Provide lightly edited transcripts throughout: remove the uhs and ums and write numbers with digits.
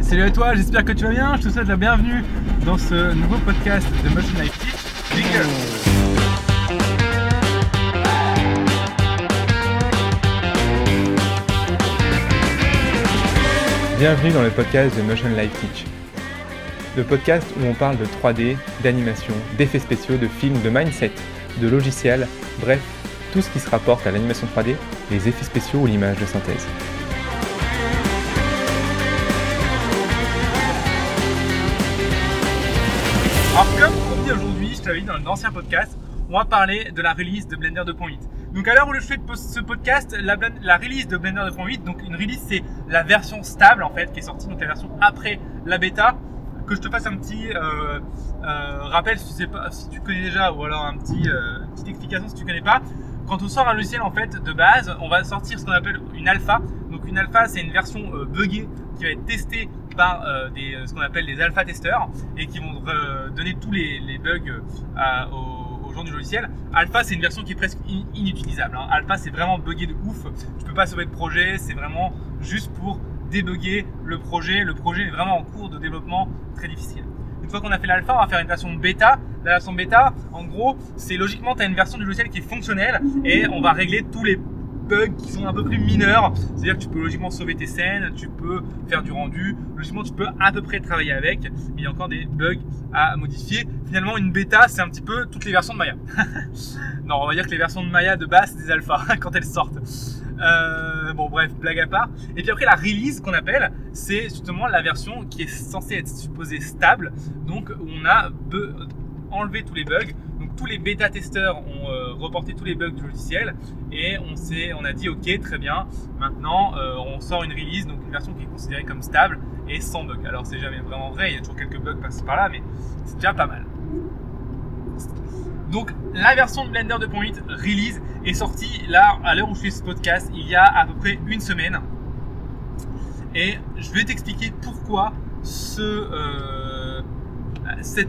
Salut à toi, j'espère que tu vas bien. Je te souhaite la bienvenue dans ce nouveau podcast de Motion Life Teach. Jingle. Bienvenue dans le podcast de Motion Life Teach. Le podcast où on parle de 3D, d'animation, d'effets spéciaux, de films, de mindset, de logiciels, bref, tout ce qui se rapporte à l'animation 3D, les effets spéciaux ou l'image de synthèse. Alors comme promis aujourd'hui, je t'avais dit dans l'ancien podcast, on va parler de la release de Blender 2.8. Donc à l'heure où je fais ce podcast, la release de Blender 2.8, donc une release c'est la version stable en fait qui est sortie, donc la version après la bêta. Que je te fasse un petit rappel si tu connais déjà, ou alors une petite explication si tu connais pas. Quand on sort un logiciel en fait de base, on va sortir ce qu'on appelle une alpha. Donc une alpha c'est une version buggée qui va être testée par ce qu'on appelle des alpha testeurs et qui vont donner tous les bugs aux gens du logiciel. Alpha c'est une version qui est presque inutilisable. Alpha c'est vraiment buggé de ouf. Tu peux pas sauver de projet, c'est vraiment juste pour débugger le projet. Le projet est vraiment en cours de développement, très difficile. Une fois qu'on a fait l'alpha, on va faire une version bêta. La version bêta, en gros, c'est logiquement, tu as une version du logiciel qui est fonctionnelle et on va régler tous les bugs qui sont un peu plus mineurs. C'est-à-dire que tu peux logiquement sauver tes scènes, tu peux faire du rendu. Logiquement, tu peux à peu près travailler avec, mais il y a encore des bugs à modifier. Finalement, une bêta, c'est un petit peu toutes les versions de Maya. Non, on va dire que les versions de Maya de base, c'est des alphas quand elles sortent. Bon bref, blague à part. Et puis après la release qu'on appelle, c'est justement la version qui est censée être supposée stable. Donc on a enlevé tous les bugs. Donc tous les bêta testeurs ont reporté tous les bugs du logiciel et on a dit ok, très bien. Maintenant on sort une release, donc une version qui est considérée comme stable et sans bug. Alors c'est jamais vraiment vrai, il y a toujours quelques bugs par-ci par-là, mais c'est déjà pas mal. Donc la version de Blender 2.8 release est sortie là à l'heure où je fais ce podcast il y a à peu près une semaine et je vais t'expliquer pourquoi cette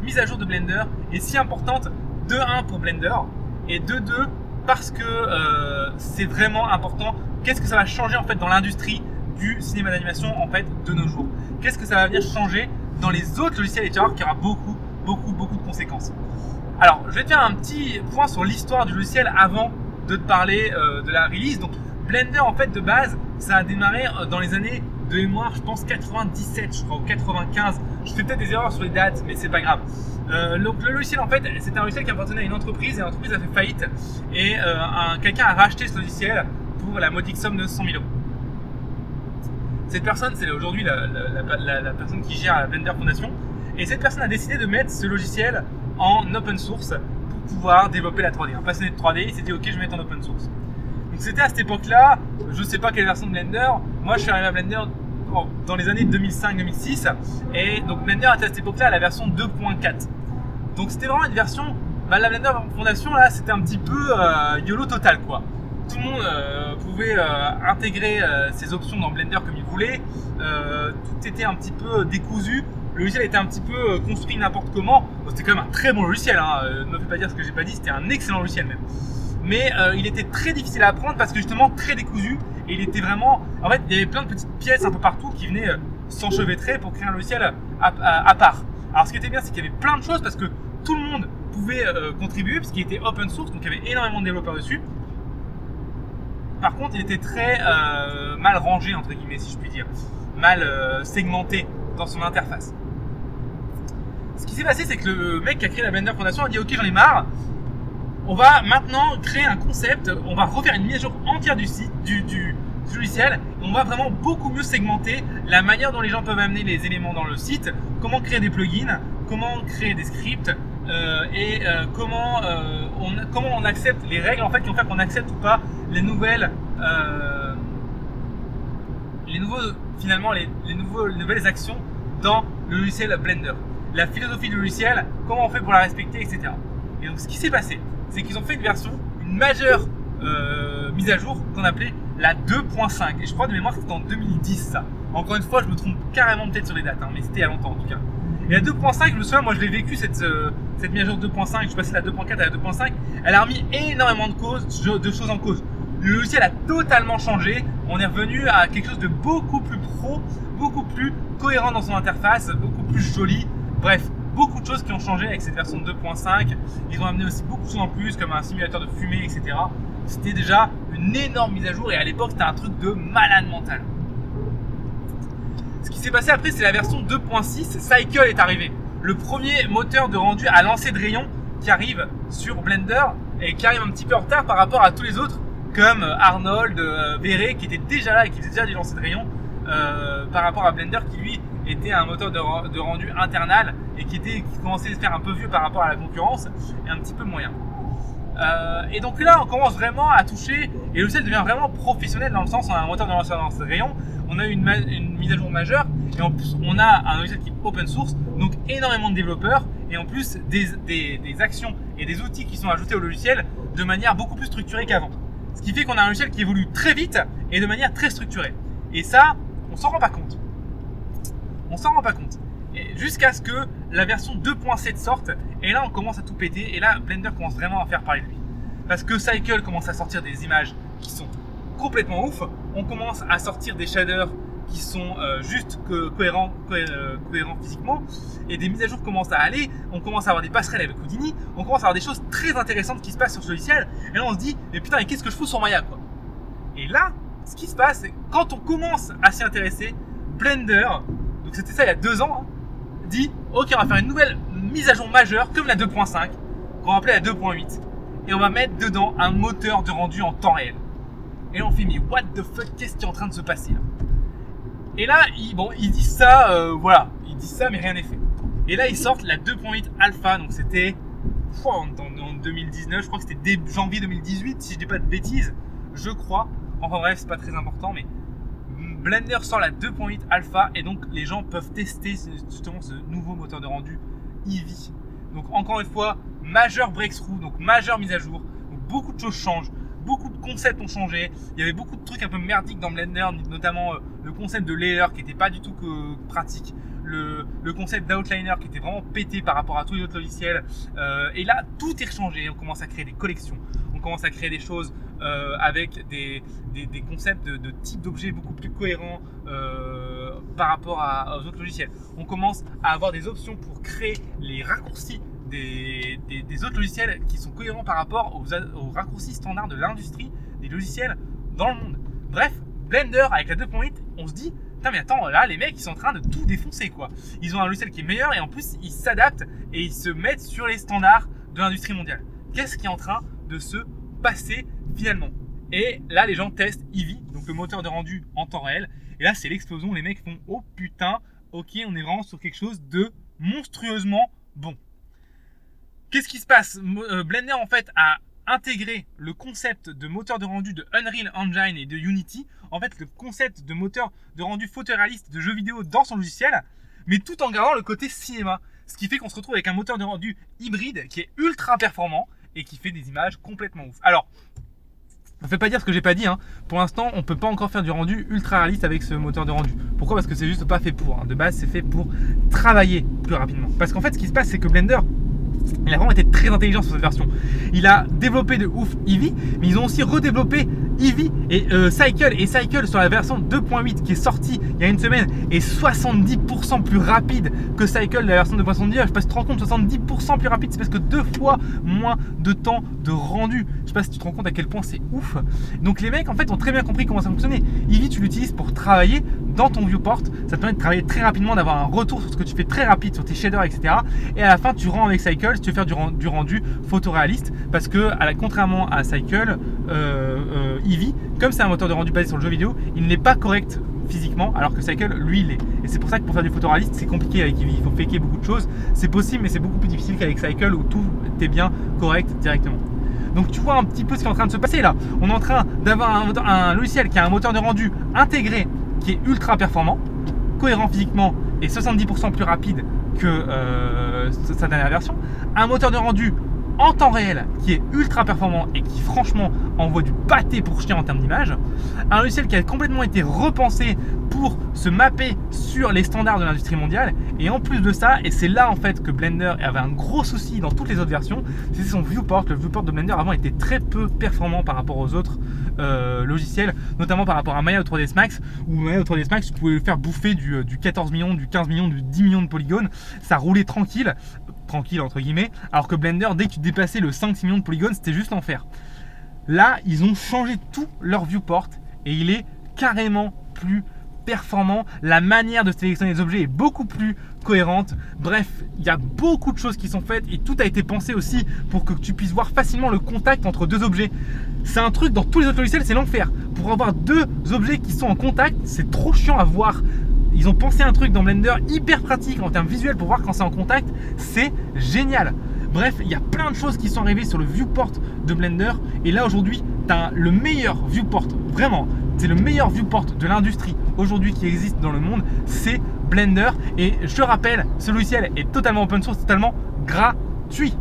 mise à jour de Blender est si importante, de 1 pour Blender et de 2 parce que c'est vraiment important. Qu'est-ce que ça va changer en fait dans l'industrie du cinéma d'animation en fait de nos jours? Qu'est-ce que ça va venir changer dans les autres logiciels et tu vas voir qu'il y aura beaucoup de conséquences. Alors, je vais te faire un petit point sur l'histoire du logiciel avant de te parler de la release. Donc, Blender, en fait, de base, ça a démarré dans les années de mémoire, je pense 97, je crois, ou 95. Je fais peut-être des erreurs sur les dates, mais c'est pas grave. Donc, le logiciel, en fait, c'est un logiciel qui appartenait à une entreprise et l'entreprise a fait faillite. Et quelqu'un a racheté ce logiciel pour la modique somme de 100 000 €. Cette personne, c'est aujourd'hui la personne qui gère la Blender Foundation. Et cette personne a décidé de mettre ce logiciel en open source pour pouvoir développer la 3D. Un passionné de 3D, il s'est dit ok, je vais mettre en open source. Donc c'était à cette époque-là, je ne sais pas quelle version de Blender. Moi, je suis arrivé à Blender dans les années 2005-2006 et donc Blender était à cette époque-là à la version 2.4. Donc c'était vraiment une version, la Blender Foundation là, c'était un petit peu YOLO total quoi. Tout le monde pouvait intégrer ses options dans Blender comme il voulait. Tout était un petit peu décousu. Le logiciel était un petit peu construit n'importe comment. C'était quand même un très bon logiciel, ne me fais pas dire ce que j'ai pas dit, c'était un excellent logiciel même. Mais il était très difficile à apprendre parce que justement très décousu et il était vraiment... En fait, il y avait plein de petites pièces un peu partout qui venaient s'enchevêtrer pour créer un logiciel à part. Alors ce qui était bien, c'est qu'il y avait plein de choses parce que tout le monde pouvait contribuer parce qu'il était open source, donc il y avait énormément de développeurs dessus. Par contre, il était très mal rangé, entre guillemets, si je puis dire. Mal segmenté dans son interface. Ce qui s'est passé, c'est que le mec qui a créé la Blender Foundation a dit ok, j'en ai marre, on va maintenant créer un concept, on va refaire une mise à jour entière du site, du logiciel, on va vraiment beaucoup mieux segmenter la manière dont les gens peuvent amener les éléments dans le site, comment créer des plugins, comment créer des scripts et comment on accepte les règles en fait qui vont faire qu'on accepte ou pas les nouvelles nouvelles actions dans le logiciel Blender. La philosophie du logiciel, comment on fait pour la respecter, etc. Et donc ce qui s'est passé, c'est qu'ils ont fait une majeure mise à jour qu'on appelait la 2.5. Et je crois de mémoire que c'était en 2010 ça. Encore une fois, je me trompe carrément peut-être sur les dates, mais c'était il y a longtemps en tout cas. Et la 2.5, je me souviens, moi je l'ai vécu cette mise à jour 2.5, je suis passé de la 2.4 à la 2.5, elle a remis énormément de choses en cause. le logiciel a totalement changé. On est revenu à quelque chose de beaucoup plus pro, beaucoup plus cohérent dans son interface, beaucoup plus joli. Bref, beaucoup de choses qui ont changé avec cette version 2.5. Ils ont amené aussi beaucoup de choses en plus, comme un simulateur de fumée, etc. C'était déjà une énorme mise à jour et à l'époque, c'était un truc de malade mental. Ce qui s'est passé après, c'est la version 2.6. Cycle est arrivé. Le premier moteur de rendu à lancer de rayons qui arrive sur Blender et qui arrive un petit peu en retard par rapport à tous les autres, comme Arnold, Beret, qui était déjà là et qui faisait déjà des lancers de rayons par rapport à Blender qui lui était un moteur de rendu internal et qui commençait à se faire un peu vieux par rapport à la concurrence et un petit peu moyen. Et donc là on commence vraiment à toucher et le logiciel devient vraiment professionnel dans le sens on a un moteur de lanceur de rayons, on a une mise à jour majeure et en plus on a un logiciel qui est open source, donc énormément de développeurs et en plus des actions et des outils qui sont ajoutés au logiciel de manière beaucoup plus structurée qu'avant. Ce qui fait qu'on a un logiciel qui évolue très vite et de manière très structurée. Et ça, on s'en rend pas compte. On s'en rend pas compte. Jusqu'à ce que la version 2.7 sorte, et là on commence à tout péter, et là Blender commence vraiment à faire parler de lui. Parce que Cycle commence à sortir des images qui sont complètement ouf, on commence à sortir des shaders qui sont juste cohérents physiquement, et des mises à jour commencent à aller, on commence à avoir des passerelles avec Houdini, on commence à avoir des choses très intéressantes qui se passent sur ce logiciel, et là on se dit, mais putain, mais qu'est-ce que je fous sur Maya quoi. Et là, ce qui se passe, c'est quand on commence à s'y intéresser, Blender, donc c'était ça il y a 2 ans, dit ok on va faire une nouvelle mise à jour majeure comme la 2.5 qu'on va appeler la 2.8 et on va mettre dedans un moteur de rendu en temps réel. Et là on fait mais what the fuck, qu'est-ce qui est en train de se passer là? Et là ils disent ça, voilà, ils disent ça mais rien n'est fait. Et là ils sortent la 2.8 alpha, donc c'était en 2019, je crois que c'était début janvier 2018 si je dis pas de bêtises, je crois. Enfin bref, c'est pas très important, mais Blender sort la 2.8 alpha et donc les gens peuvent tester justement ce nouveau moteur de rendu Eevee. Donc encore une fois, majeur breakthrough, donc majeure mise à jour. Donc beaucoup de choses changent, beaucoup de concepts ont changé. Il y avait beaucoup de trucs un peu merdiques dans Blender, notamment le concept de layer qui n'était pas du tout pratique. Le concept d'outliner qui était vraiment pété par rapport à tous les autres logiciels. Et là, tout est changé. On commence à créer des collections. On commence à créer des choses avec des concepts de type d'objets beaucoup plus cohérents par rapport aux autres logiciels. On commence à avoir des options pour créer les raccourcis des autres logiciels qui sont cohérents par rapport aux raccourcis standards de l'industrie des logiciels dans le monde. Bref, Blender avec la 2.8, on se dit putain mais attends, là les mecs ils sont en train de tout défoncer quoi. Ils ont un logiciel qui est meilleur et en plus ils s'adaptent et ils se mettent sur les standards de l'industrie mondiale. Qu'est-ce qui est en train de se passer finalement? Et là les gens testent Eevee, donc le moteur de rendu en temps réel. Et là c'est l'explosion, les mecs font oh putain, ok on est vraiment sur quelque chose de monstrueusement bon. Qu'est-ce qui se passe? Blender en fait a intégré le concept de moteur de rendu de Unreal Engine et de Unity, en fait le concept de moteur de rendu photoréaliste de jeux vidéo dans son logiciel, mais tout en gardant le côté cinéma. Ce qui fait qu'on se retrouve avec un moteur de rendu hybride qui est ultra performant et qui fait des images complètement ouf. Alors, ne me fais pas dire ce que j'ai pas dit, hein. Pour l'instant on peut pas encore faire du rendu ultra réaliste avec ce moteur de rendu. Pourquoi? Parce que c'est juste pas fait pour, hein. De base c'est fait pour travailler plus rapidement. Parce qu'en fait ce qui se passe c'est que Blender, il a vraiment été très intelligent sur cette version. Il a développé de ouf Eevee, mais ils ont aussi redéveloppé Eevee et Cycle. Et Cycle sur la version 2.8 qui est sortie il y a une semaine est 70% plus rapide que Cycle de la version 2.79. Je sais pas si tu te rends compte, 70% plus rapide, c'est presque 2 fois moins de temps de rendu. Je sais pas si tu te rends compte à quel point c'est ouf. Donc les mecs en fait ont très bien compris comment ça fonctionnait. Eevee tu l'utilises pour travailler dans ton viewport. Ça te permet de travailler très rapidement, d'avoir un retour sur ce que tu fais très rapide sur tes shaders, etc. Et à la fin tu rends avec Cycle si tu veux faire du rendu photoréaliste, parce que contrairement à Cycle, Eevee, comme c'est un moteur de rendu basé sur le jeu vidéo, il n'est pas correct physiquement, alors que Cycle lui il est. Et c'est pour ça que pour faire du photoréaliste c'est compliqué avec Eevee, il faut faker beaucoup de choses. C'est possible mais c'est beaucoup plus difficile qu'avec Cycle où tout est bien correct directement. Donc tu vois un petit peu ce qui est en train de se passer là. On est en train d'avoir un logiciel qui a un moteur de rendu intégré qui est ultra performant, cohérent physiquement et 70% plus rapide que sa dernière version. Un moteur de rendu en temps réel qui est ultra performant et qui franchement envoie du pâté pour chier en termes d'image. Un logiciel qui a complètement été repensé pour se mapper sur les standards de l'industrie mondiale. Et en plus de ça, et c'est là en fait que Blender avait un gros souci dans toutes les autres versions, c'est son viewport. Le viewport de Blender avant était très peu performant par rapport aux autres logiciels, notamment par rapport à Maya ou 3ds Max, où Maya ou 3ds Max, tu pouvais le faire bouffer du 14 millions, du 15 millions, du 10 millions de polygones, ça roulait tranquille entre guillemets, alors que Blender, dès que tu dépassais le 5-6 millions de polygones, c'était juste l'enfer. Là, ils ont changé tout leur viewport et il est carrément plus performant. La manière de sélectionner les objets est beaucoup plus cohérente. Bref, il y a beaucoup de choses qui sont faites et tout a été pensé aussi pour que tu puisses voir facilement le contact entre deux objets. C'est un truc dans tous les autres logiciels, c'est l'enfer. Pour avoir deux objets qui sont en contact, c'est trop chiant à voir. Ils ont pensé un truc dans Blender hyper pratique en termes visuels pour voir quand c'est en contact. C'est génial. Bref, il y a plein de choses qui sont arrivées sur le viewport de Blender. Et là aujourd'hui, tu as le meilleur viewport, vraiment, c'est le meilleur viewport de l'industrie aujourd'hui qui existe dans le monde, c'est Blender. Et je rappelle, ce logiciel est totalement open source, totalement gratuit.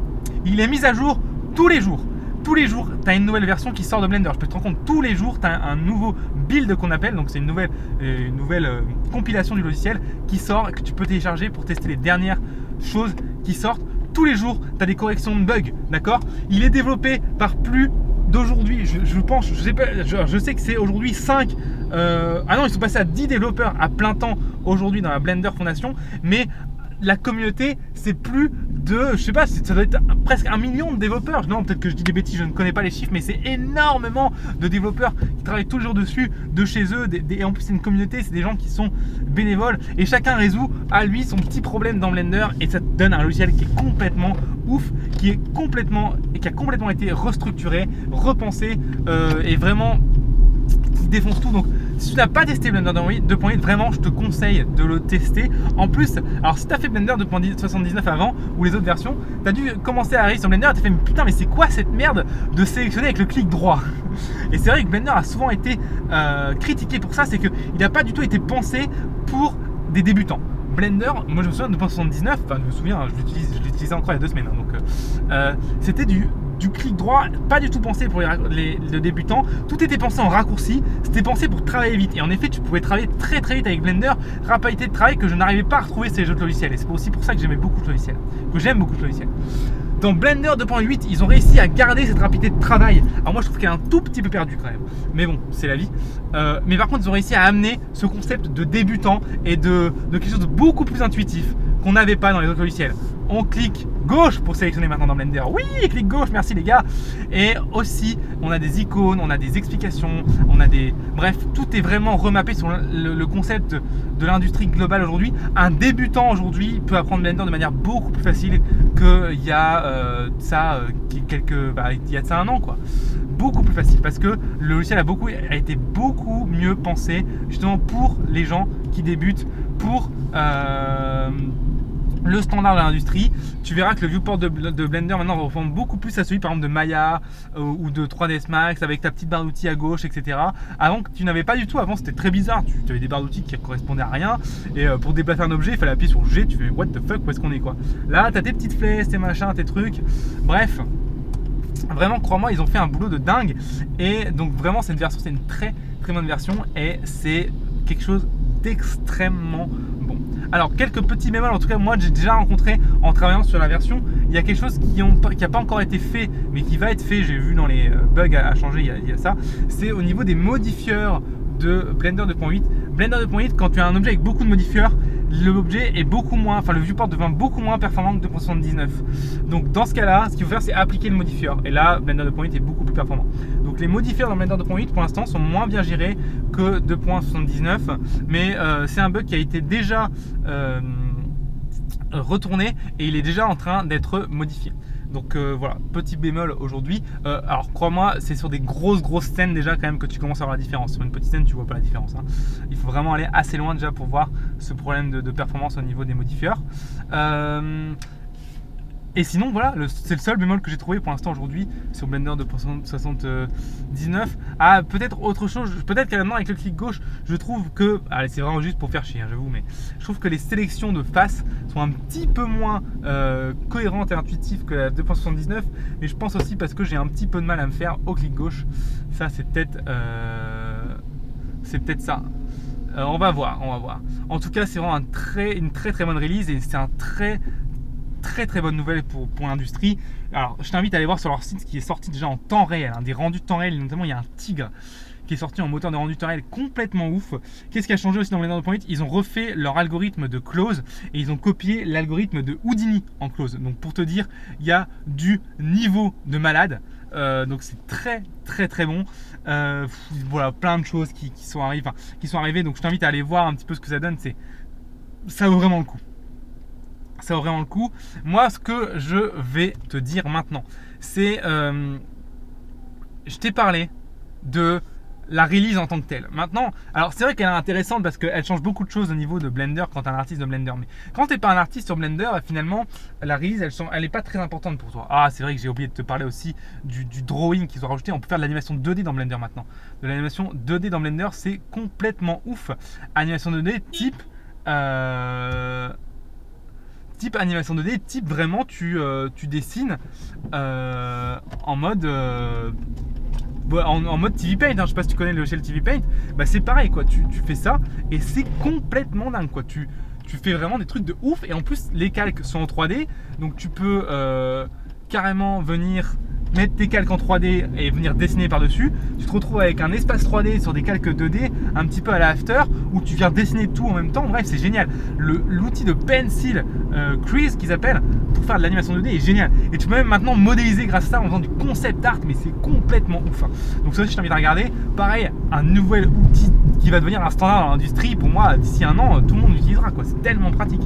Il est mis à jour tous les jours. Tous les jours, tu as une nouvelle version qui sort de Blender. Je peux te rendre compte, tous les jours, tu as un nouveau build qu'on appelle. Donc, c'est une nouvelle compilation du logiciel qui sort, que tu peux télécharger pour tester les dernières choses qui sortent. Tous les jours, tu as des corrections de bugs, d'accord? Il est développé par plus d'aujourd'hui, je sais que c'est aujourd'hui 5. Ah non, ils sont passés à 10 développeurs à plein temps aujourd'hui dans la Blender Foundation, mais la communauté, c'est plus de, je sais pas, ça doit être presque 1 million de développeurs. Non, peut-être que je dis des bêtises, je ne connais pas les chiffres, mais c'est énormément de développeurs qui travaillent tous les jours dessus, de chez eux. Et en plus, c'est une communauté, c'est des gens qui sont bénévoles et chacun résout à lui son petit problème dans Blender et ça te donne un logiciel qui est complètement ouf, qui a complètement été restructuré, repensé et vraiment qui défonce tout. Donc si tu n'as pas testé Blender 2.8, vraiment je te conseille de le tester. En plus, alors si tu as fait Blender 2.79 avant ou les autres versions, tu as dû commencer à arriver sur Blender et tu as fait mais putain mais c'est quoi cette merde de sélectionner avec le clic droit. Et c'est vrai que Blender a souvent été critiqué pour ça, c'est qu'il n'a pas du tout été pensé pour des débutants. Blender, moi je me souviens de 2.79, enfin je me souviens, je l'utilisais encore il y a 2 semaines, hein, donc c'était du clic droit, pas du tout pensé pour les débutants. Tout était pensé en raccourci, c'était pensé pour travailler vite. Et en effet, tu pouvais travailler très très vite avec Blender, rapidité de travail que je n'arrivais pas à retrouver sur les autres logiciels. Et c'est aussi pour ça que j'aimais beaucoup ce logiciel, que j'aime beaucoup ce logiciel. Dans Blender 2.8, ils ont réussi à garder cette rapidité de travail. Alors moi je trouve qu'elle est un tout petit peu perdue quand même, mais bon, c'est la vie. Mais par contre, ils ont réussi à amener ce concept de débutant et de quelque chose de beaucoup plus intuitif qu'on n'avait pas dans les autres logiciels. On clique gauche pour sélectionner maintenant dans Blender. Oui, clic gauche, merci les gars. Et aussi, on a des icônes, on a des explications, on a des... Bref, tout est vraiment remappé sur le concept de l'industrie globale aujourd'hui. Un débutant aujourd'hui peut apprendre Blender de manière beaucoup plus facile qu'il y a il y a de ça 1 an, quoi. Beaucoup plus facile parce que le logiciel a été beaucoup mieux pensé justement pour les gens qui débutent, pour le standard de l'industrie. Tu verras que le viewport de Blender maintenant ressemble beaucoup plus à celui par exemple de Maya ou de 3ds Max avec ta petite barre d'outils à gauche, etc. Avant que tu n'avais pas du tout, avant c'était très bizarre, tu avais des barres d'outils qui ne correspondaient à rien et pour déplacer un objet il fallait appuyer sur G, tu fais what the fuck, où est-ce qu'on est quoi. Là tu as tes petites flèches, tes machins, tes trucs, bref. Vraiment, crois-moi, ils ont fait un boulot de dingue et donc vraiment cette version c'est une très très bonne version et c'est quelque chose d'extrêmement bon. Alors quelques petits bémols, en tout cas moi j'ai déjà rencontré en travaillant sur la version, il y a quelque chose qui n'a pas encore été fait mais qui va être fait, j'ai vu dans les bugs à changer, il y a ça, c'est au niveau des modifieurs de Blender 2.8. Blender 2.8, quand tu as un objet avec beaucoup de modifieurs, l'objet est beaucoup moins, enfin le viewport devient beaucoup moins performant que 2.79. Donc dans ce cas-là, ce qu'il faut faire c'est appliquer le modifieur. Et là, Blender 2.8 est beaucoup plus performant. Donc les modifieurs dans Blender 2.8 pour l'instant sont moins bien gérés que 2.79. Mais c'est un bug qui a été déjà retourné et il est déjà en train d'être modifié. Donc voilà, petit bémol aujourd'hui. Alors crois-moi, c'est sur des grosses scènes déjà quand même que tu commences à voir la différence. Sur une petite scène, tu vois pas la différence, hein. Il faut vraiment aller assez loin déjà pour voir ce problème de performance au niveau des modifieurs. Et sinon voilà, c'est le seul bémol que j'ai trouvé pour l'instant aujourd'hui sur Blender 2.79. Ah, peut-être autre chose, peut-être qu'à maintenant avec le clic gauche, je trouve que, allez c'est vraiment juste pour faire chier, hein, j'avoue, mais je trouve que les sélections de face sont un petit peu moins cohérentes et intuitives que la 2.79. Mais je pense aussi parce que j'ai un petit peu de mal à me faire au clic gauche. Ça c'est peut-être ça. On va voir. En tout cas, c'est vraiment une très bonne release et c'est un très très très bonne nouvelle pour l'industrie. Alors je t'invite à aller voir sur leur site ce qui est sorti déjà en temps réel, hein, des rendus de temps réel, et notamment il y a un Tigre qui est sorti en moteur de rendu de temps réel complètement ouf. Qu'est-ce qui a changé aussi dans Blender 2.8? Ils ont refait leur algorithme de close et ils ont copié l'algorithme de Houdini en close. Donc pour te dire, il y a du niveau de malade. Donc c'est très très très bon. Voilà, plein de choses qui sont arrivées. Donc je t'invite à aller voir un petit peu ce que ça donne. Ça vaut vraiment le coup. Ça vaut vraiment le coup. Moi, ce que je vais te dire maintenant, c'est je t'ai parlé de la release en tant que telle. Maintenant, alors c'est vrai qu'elle est intéressante parce qu'elle change beaucoup de choses au niveau de Blender quand tu es un artiste de Blender. Mais quand tu n'es pas un artiste sur Blender, finalement, la release, elle n'est pas très importante pour toi. Ah, c'est vrai que j'ai oublié de te parler aussi du drawing qu'ils ont rajouté. On peut faire de l'animation 2D dans Blender maintenant. De l'animation 2D dans Blender, c'est complètement ouf. Animation 2D type animation 2D, type vraiment tu dessines en mode en mode TV Paint, hein. Je sais pas si tu connais le logiciel TV Paint, bah c'est pareil quoi, tu fais ça et c'est complètement dingue quoi, tu fais vraiment des trucs de ouf et en plus les calques sont en 3D donc tu peux carrément venir mettre tes calques en 3D et venir dessiner par dessus. Tu te retrouves avec un espace 3D sur des calques 2D un petit peu à la After où tu viens dessiner tout en même temps. Bref, c'est génial. L'outil de Pencil Crease qu'ils appellent pour faire de l'animation 2D est génial et tu peux même maintenant modéliser grâce à ça en faisant du concept art, mais c'est complètement ouf. Donc ça aussi je t'invite à regarder. Pareil, un nouvel outil qui va devenir un standard dans l'industrie. Pour moi, d'ici un an, tout le monde l'utilisera quoi. C'est tellement pratique.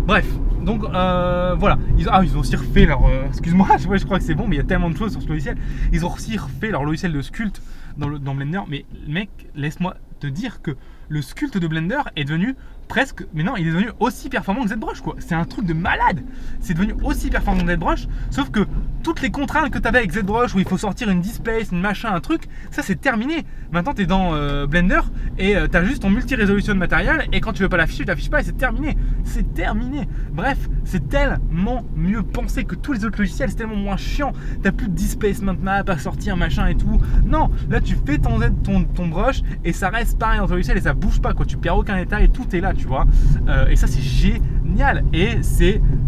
Bref, donc voilà, ils ont aussi refait leur... excuse-moi, je crois que c'est bon, mais il y a tellement de choses sur ce logiciel. Ils ont aussi refait leur logiciel de sculpt dans Blender. Mais mec, laisse-moi te dire que le sculpt de Blender est devenu presque... Mais non, il est devenu aussi performant que ZBrush quoi. C'est un truc de malade. C'est devenu aussi performant que ZBrush, sauf que toutes les contraintes que tu avais avec ZBrush où il faut sortir une displace, une machin, un truc, ça c'est terminé. Maintenant tu es dans Blender et tu as juste ton multi-résolution de matériel et quand tu veux pas l'afficher, tu l'affiches pas et c'est terminé. C'est terminé. Bref, c'est tellement mieux pensé que tous les autres logiciels, c'est tellement moins chiant. Tu plus de displacement map à sortir, machin et tout. Non, là tu fais ton brush et ça reste pareil dans ton logiciel et ça bouge pas quoi. Tu perds aucun détail et tout est là, tu vois. Et ça c'est génial. Et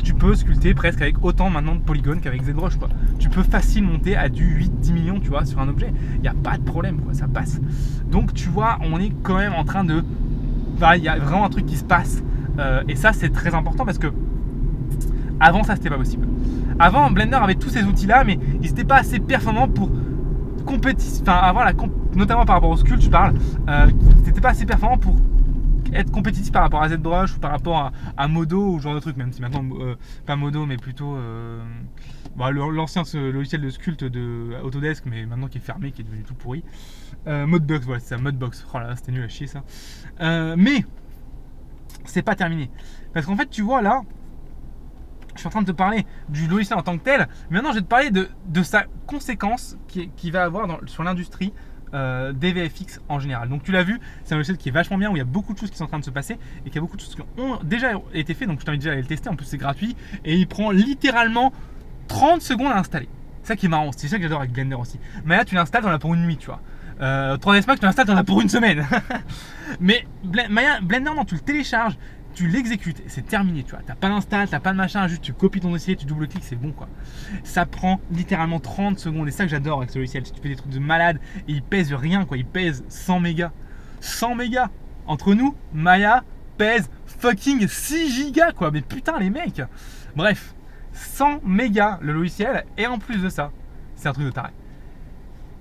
tu peux sculpter presque avec autant maintenant de polygones qu'avec ZBrush quoi. Tu peux facilement monter à du 8-10 millions tu vois sur un objet. Il n'y a pas de problème quoi, ça passe. Donc tu vois, on est quand même en train de... il y a vraiment un truc qui se passe. Et ça c'est très important parce que avant ça c'était pas possible. Avant Blender avait tous ces outils là mais ils n'étaient pas assez performants pour compétition, notamment par rapport au sculpt je parle, c'était pas assez performant pour être compétitif par rapport à ZBrush ou par rapport à Modo ou ce genre de truc, même si maintenant pas Modo mais plutôt l'ancien logiciel de sculpt de Autodesk mais maintenant qui est fermé, qui est devenu tout pourri, Modbox, voilà c'est ça, Modbox. Oh là là, c'était nul à chier ça. Mais c'est pas terminé parce qu'en fait tu vois là je suis en train de te parler du logiciel en tant que tel, mais maintenant je vais te parler de sa conséquence qui va avoir sur l'industrie des VFX en général. Donc tu l'as vu, c'est un logiciel qui est vachement bien où il y a beaucoup de choses qui sont en train de se passer et qu'il y a beaucoup de choses qui ont déjà été faites. Donc je t'invite déjà à aller le tester, en plus c'est gratuit et il prend littéralement 30 secondes à installer. C'est ça qui est marrant, c'est ça que j'adore avec Blender aussi. Mais là tu l'installes, t'en as pour une nuit, tu vois. 3ds Max tu l'installes, t'en as pour une semaine. Mais Blender non, tu le télécharges, tu l'exécutes et c'est terminé, tu vois. T'as pas d'install, t'as pas de machin, juste tu copies ton dossier, tu double-cliques, c'est bon quoi. Ça prend littéralement 30 secondes et c'est ça que j'adore avec ce logiciel. Tu fais des trucs de malade et il pèse rien quoi, il pèse 100 mégas. 100 mégas. Entre nous, Maya pèse fucking 6 gigas quoi, mais putain les mecs. Bref, 100 mégas le logiciel et en plus de ça, c'est un truc de taré.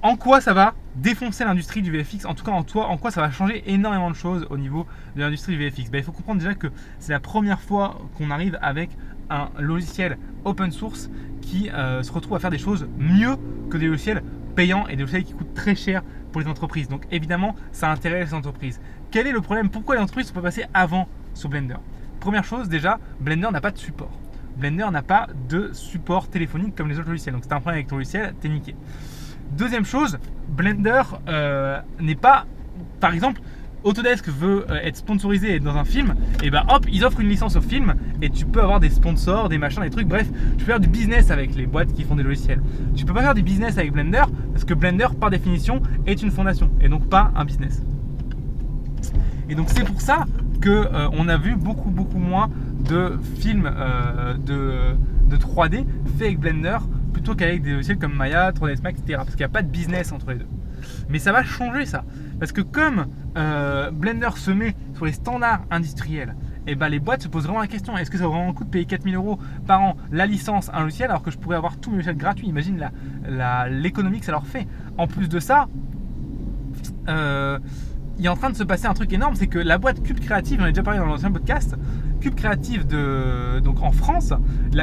En quoi ça va défoncer l'industrie du VFX, en tout cas en quoi ça va changer énormément de choses au niveau de l'industrie du VFX. Il faut comprendre déjà que c'est la première fois qu'on arrive avec un logiciel open source qui se retrouve à faire des choses mieux que des logiciels payants et des logiciels qui coûtent très cher pour les entreprises. Donc évidemment ça intéresse les entreprises. Quel est le problème? Pourquoi les entreprises sont pas passées avant sur Blender? Première chose déjà, Blender n'a pas de support. Blender n'a pas de support téléphonique comme les autres logiciels. Donc si tu as un problème avec ton logiciel, t'es niqué. Deuxième chose, Blender n'est pas, par exemple, Autodesk veut être sponsorisé et être dans un film, et bah hop, ils offrent une licence au film et tu peux avoir des sponsors, des machins, des trucs, bref, tu peux faire du business avec les boîtes qui font des logiciels. Tu peux pas faire du business avec Blender parce que Blender, par définition, est une fondation et donc pas un business. Et donc c'est pour ça que on a vu beaucoup moins de films de 3D fait avec Blender plutôt qu'avec des logiciels comme Maya, 3ds Max, etc. Parce qu'il n'y a pas de business entre les deux. Mais ça va changer ça. Parce que comme Blender se met sur les standards industriels, et ben les boîtes se posent vraiment la question, est-ce que ça vaut vraiment le coup de payer 4 000 € par an la licence, un logiciel, alors que je pourrais avoir tous mes logiciels gratuits. Imagine l'économie que ça leur fait. En plus de ça, il est en train de se passer un truc énorme, c'est que la boîte Cube Creative, j'en ai déjà parlé dans l'ancien podcast, Cube Creative donc en France,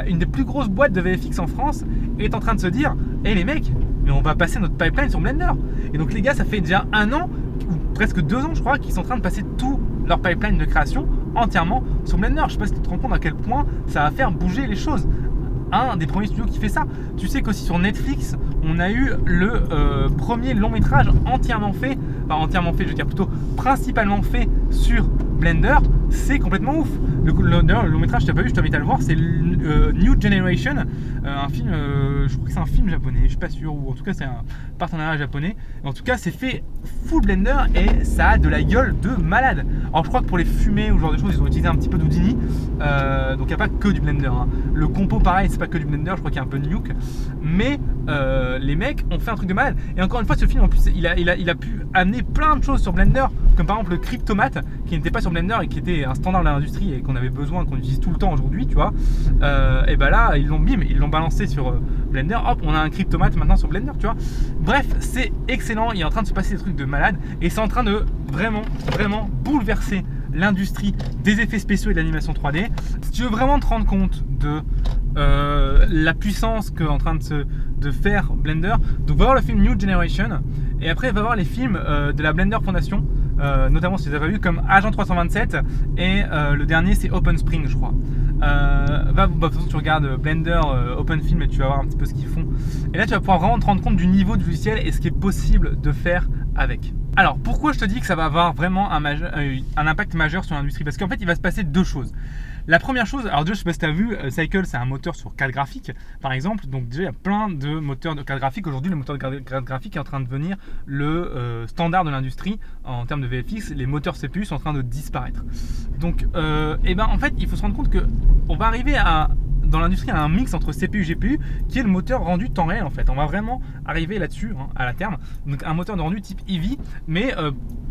une des plus grosses boîtes de VFX en France, est en train de se dire, hé les mecs, mais on va passer notre pipeline sur Blender. Et donc les gars, ça fait déjà 1 an, ou presque 2 ans je crois, qu'ils sont en train de passer tout leur pipeline de création entièrement sur Blender. Je sais pas si tu te rends compte à quel point ça va faire bouger les choses. Un des premiers studios qui fait ça. Tu sais qu'aussi sur Netflix, on a eu le premier long métrage entièrement fait, enfin entièrement fait, je veux dire plutôt principalement fait sur Blender. C'est complètement ouf. D'ailleurs, le long métrage, je t'ai pas vu, je t'invite à le voir. C'est New Generation, un film, je crois que c'est un film japonais, je suis pas sûr, ou en tout cas c'est un partenariat japonais. En tout cas, c'est fait full Blender et ça a de la gueule de malade. Alors je crois que pour les fumées ou ce genre de choses, ils ont utilisé un petit peu d'Houdini, donc il n'y a pas que du Blender. Hein. Le compo, pareil, c'est pas que du Blender, je crois qu'il y a un peu de Nuke, mais les mecs ont fait un truc de malade. Et encore une fois, ce film, en plus, il a pu amener plein de choses sur Blender, comme par exemple le Cryptomat, qui n'était pas sur Blender et qui était un standard de l'industrie et qu'on avait besoin, qu'on utilise tout le temps aujourd'hui, tu vois. Et bah là, ils l'ont balancé sur Blender. Hop, on a un Cryptomat maintenant sur Blender, tu vois. Bref, c'est excellent. Il est en train de se passer des trucs de malade et c'est en train de vraiment bouleverser l'industrie des effets spéciaux et de l'animation 3D. Si tu veux vraiment te rendre compte de la puissance qu'est en train de faire Blender, donc va voir le film New Generation et après va voir les films de la Blender Foundation, notamment si tu les as pas vus, comme Agent 327 et le dernier c'est Open Spring, je crois. De toute façon, tu regardes Blender Open Film et tu vas voir un petit peu ce qu'ils font. Et là, tu vas pouvoir vraiment te rendre compte du niveau du logiciel et ce qui est possible de faire avec. Alors, pourquoi je te dis que ça va avoir vraiment un impact majeur sur l'industrie? Parce qu'en fait, il va se passer 2 choses. La première chose, alors déjà, je sais pas si tu as vu, Cycle, c'est un moteur sur carte graphique, par exemple. Donc déjà, il y a plein de moteurs de carte graphique. Aujourd'hui, le moteur de carte graphique est en train de devenir le standard de l'industrie en termes de VFX. Les moteurs CPU sont en train de disparaître. Donc, en fait, il faut se rendre compte qu'on va arriver dans l'industrie à un mix entre CPU et GPU qui est le moteur rendu temps réel en fait. On va vraiment arriver là-dessus à la terme. Donc un moteur de rendu type Eevee, mais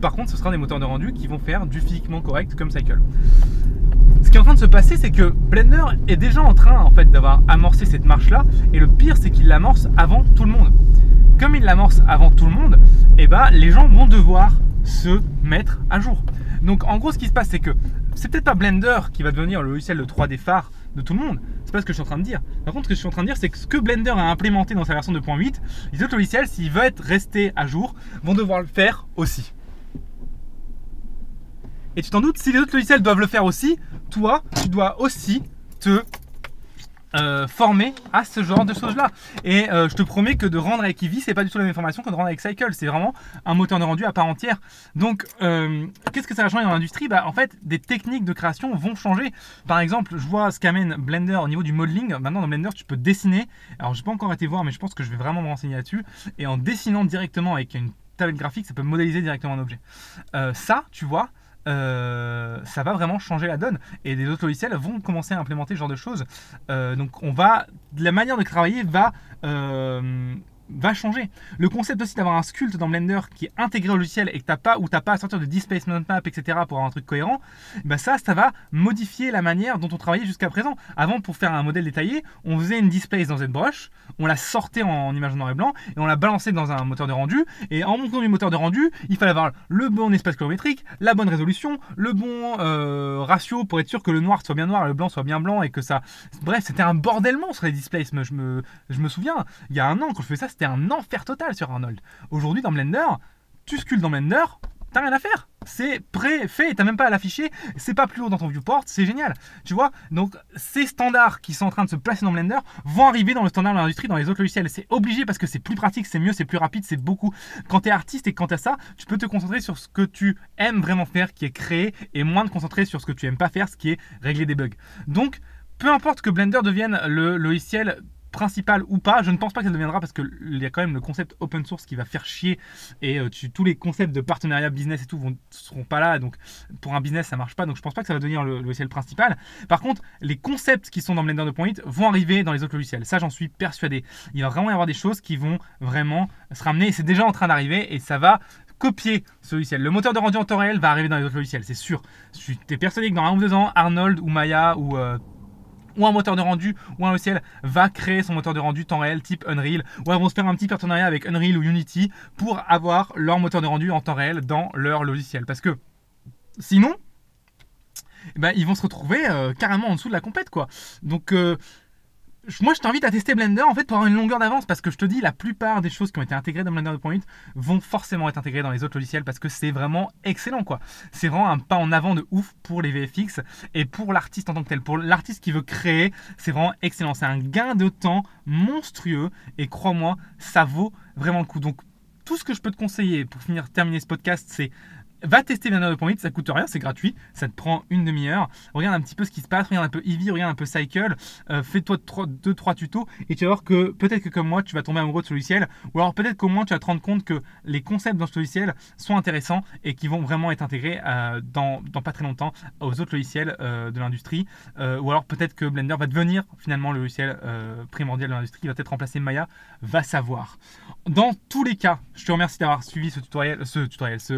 par contre ce sera des moteurs de rendu qui vont faire du physiquement correct comme Cycle. Ce qui est en train de se passer, c'est que Blender est déjà en train en fait d'avoir amorcé cette marche là, et le pire c'est qu'il l'amorce avant tout le monde. Comme il l'amorce avant tout le monde, les gens vont devoir se mettre à jour. Donc en gros ce qui se passe, c'est que c'est peut-être pas Blender qui va devenir le logiciel de 3D phare de tout le monde, c'est pas ce que je suis en train de dire. Par contre, ce que je suis en train de dire, c'est que ce que Blender a implémenté dans sa version 2.8, les autres logiciels, s'ils veulent être restés à jour, vont devoir le faire aussi. Et tu t'en doutes, si les autres logiciels doivent le faire aussi, toi, tu dois aussi te former à ce genre de choses là. Et je te promets que de rendre avec Eevee, c'est pas du tout la même formation que de rendre avec Cycle. C'est vraiment un moteur de rendu à part entière. Donc qu'est-ce que ça va changer dans l'industrie? En fait, des techniques de création vont changer. Par exemple, je vois ce qu'amène Blender au niveau du modeling. Maintenant dans Blender, tu peux dessiner. Alors j'ai pas encore été voir, mais je pense que je vais vraiment me renseigner là-dessus. Et en dessinant directement avec une tablette graphique, ça peut modéliser directement un objet. Ça, tu vois, ça va vraiment changer la donne et des autres logiciels vont commencer à implémenter ce genre de choses. Donc la manière de travailler va changer. Le concept aussi d'avoir un sculpt dans Blender qui est intégré au logiciel et que t'as pas à sortir de displacement map, etc. pour avoir un truc cohérent, ça va modifier la manière dont on travaillait jusqu'à présent. Avant, pour faire un modèle détaillé, on faisait une displace dans ZBrush, on la sortait en image noir et blanc et on la balançait dans un moteur de rendu. Et en montant du moteur de rendu, il fallait avoir le bon espace colorimétrique, la bonne résolution, le bon ratio pour être sûr que le noir soit bien noir et le blanc soit bien blanc et que ça... Bref, c'était un bordel monstre les displays. Je me souviens, il y a 1 an quand je faisais ça, c'était un enfer total sur Arnold. Aujourd'hui dans Blender, tu sculptes dans Blender, t'as rien à faire. C'est pré-fait, t'as même pas à l'afficher, c'est pas plus haut dans ton viewport, c'est génial. Tu vois, donc ces standards qui sont en train de se placer dans Blender vont arriver dans le standard de l'industrie, dans les autres logiciels. C'est obligé parce que c'est plus pratique, c'est mieux, c'est plus rapide, c'est beaucoup. Quand t'es artiste et quand t'as ça, tu peux te concentrer sur ce que tu aimes vraiment faire, qui est créer, et moins te concentrer sur ce que tu aimes pas faire, ce qui est régler des bugs. Donc, peu importe que Blender devienne le logiciel principal ou pas. Je ne pense pas que ça deviendra parce qu'il y a quand même le concept open source qui va faire chier et tous les concepts de partenariat business et tout seront pas là. Donc pour un business ça marche pas. Donc je pense pas que ça va devenir le logiciel principal. Par contre, les concepts qui sont dans Blender 2.8 vont arriver dans les autres logiciels. Ça, j'en suis persuadé. Il va vraiment y avoir des choses qui vont vraiment se ramener. Et c'est déjà en train d'arriver et ça va copier ce logiciel. Le moteur de rendu en temps réel va arriver dans les autres logiciels, c'est sûr. Tu es persuadé que dans 1 ou 2 ans, Arnold ou Maya ou un moteur de rendu ou un logiciel va créer son moteur de rendu temps réel type Unreal, ou elles vont se faire un petit partenariat avec Unreal ou Unity pour avoir leur moteur de rendu en temps réel dans leur logiciel. Parce que sinon, ils vont se retrouver carrément en dessous de la compète, quoi. Donc moi je t'invite à tester Blender en fait pour avoir une longueur d'avance, parce que je te dis, la plupart des choses qui ont été intégrées dans Blender 2.8 vont forcément être intégrées dans les autres logiciels parce que c'est vraiment excellent, quoi. C'est vraiment un pas en avant de ouf pour les VFX et pour l'artiste en tant que tel. Pour l'artiste qui veut créer, c'est vraiment excellent. C'est un gain de temps monstrueux et crois-moi, ça vaut vraiment le coup. Donc tout ce que je peux te conseiller pour terminer ce podcast, c'est va tester Blender 2.8, ça coûte rien, c'est gratuit, ça te prend une demi-heure. Regarde un petit peu ce qui se passe, regarde un peu Eevee, regarde un peu Cycle, fais-toi 2-3 tutos et tu vas voir que peut-être que comme moi tu vas tomber amoureux de ce logiciel, ou alors peut-être qu'au moins tu vas te rendre compte que les concepts dans ce logiciel sont intéressants et qui vont vraiment être intégrés dans pas très longtemps aux autres logiciels de l'industrie, ou alors peut-être que Blender va devenir finalement le logiciel primordial de l'industrie, il va peut-être remplacer Maya, va savoir. Dans tous les cas, je te remercie d'avoir suivi ce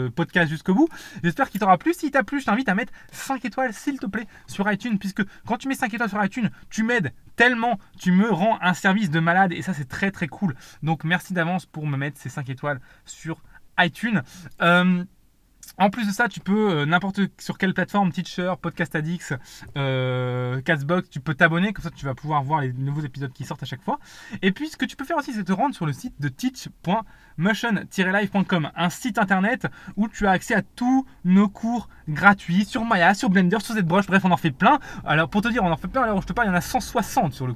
podcast jusqu'au bout. J'espère qu'il t'aura plu. S'il t'a plu, je t'invite à mettre 5 étoiles s'il te plaît sur iTunes, puisque quand tu mets 5 étoiles sur iTunes, tu m'aides tellement, tu me rends un service de malade et ça c'est très très cool. Donc merci d'avance pour me mettre ces 5 étoiles sur iTunes. En plus de ça, tu peux, n'importe sur quelle plateforme, Teacher, Podcast Addicts, Castbox, tu peux t'abonner, comme ça tu vas pouvoir voir les nouveaux épisodes qui sortent à chaque fois. Et puis ce que tu peux faire aussi, c'est te rendre sur le site de teach.motion-live.com, un site internet où tu as accès à tous nos cours gratuits sur Maya, sur Blender, sur ZBrush, bref on en fait plein. Alors pour te dire, on en fait plein, alors je te parle, il y en a 160 sur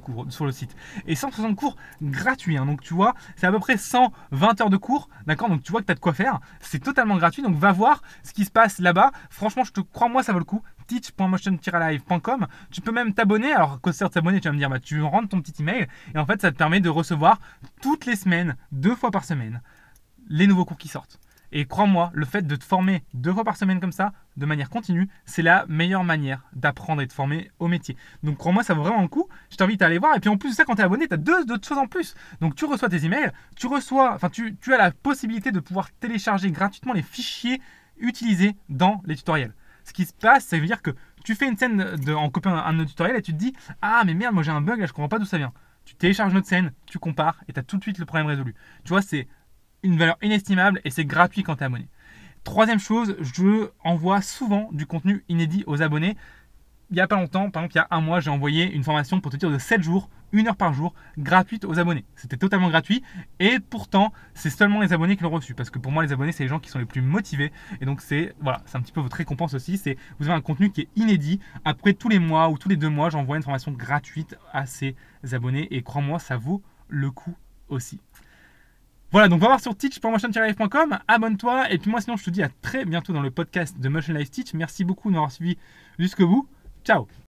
le site. Et 160 cours gratuits, hein. Donc tu vois, c'est à peu près 120 heures de cours, d'accord. Donc tu vois que tu as de quoi faire, c'est totalement gratuit, donc va voir ce qui se passe là-bas. Franchement, crois-moi, ça vaut le coup. teach.motion-live.com. Tu peux même t'abonner. Alors, quand tu t'abonner, tu vas me dire, tu rentres ton petit email et en fait, ça te permet de recevoir toutes les semaines, 2 fois par semaine, les nouveaux cours qui sortent. Et crois-moi, le fait de te former 2 fois par semaine comme ça, de manière continue, c'est la meilleure manière d'apprendre et de former au métier. Donc crois-moi, ça vaut vraiment le coup. Je t'invite à aller voir. Et puis en plus de ça, quand tu es abonné, tu as d'autres choses en plus. Donc tu reçois tes emails, tu as la possibilité de pouvoir télécharger gratuitement les fichiers utilisés dans les tutoriels. Ce qui se passe, ça veut dire que tu fais une scène en copiant un de nos tutoriels et tu te dis, ah mais merde, moi j'ai un bug là, je comprends pas d'où ça vient. Tu télécharges notre scène, tu compares et tu as tout de suite le problème résolu. Tu vois, c'est une valeur inestimable et c'est gratuit quand tu es abonné. Troisième chose, je envoie souvent du contenu inédit aux abonnés. Il n'y a pas longtemps, par exemple il y a un mois, j'ai envoyé une formation pour te dire de 7 jours, 1 heure par jour, gratuite aux abonnés. C'était totalement gratuit et pourtant c'est seulement les abonnés qui l'ont reçu, parce que pour moi les abonnés c'est les gens qui sont les plus motivés et donc c'est un petit peu votre récompense aussi, c'est vous avez un contenu qui est inédit. Après tous les mois ou tous les 2 mois, j'envoie une formation gratuite à ces abonnés et crois-moi, ça vaut le coup aussi. Voilà, donc va voir sur teach.motion-live.com, abonne-toi et puis moi sinon je te dis à très bientôt dans le podcast de Motion Live Teach. Merci beaucoup de m'avoir suivi jusqu'au bout. Ciao.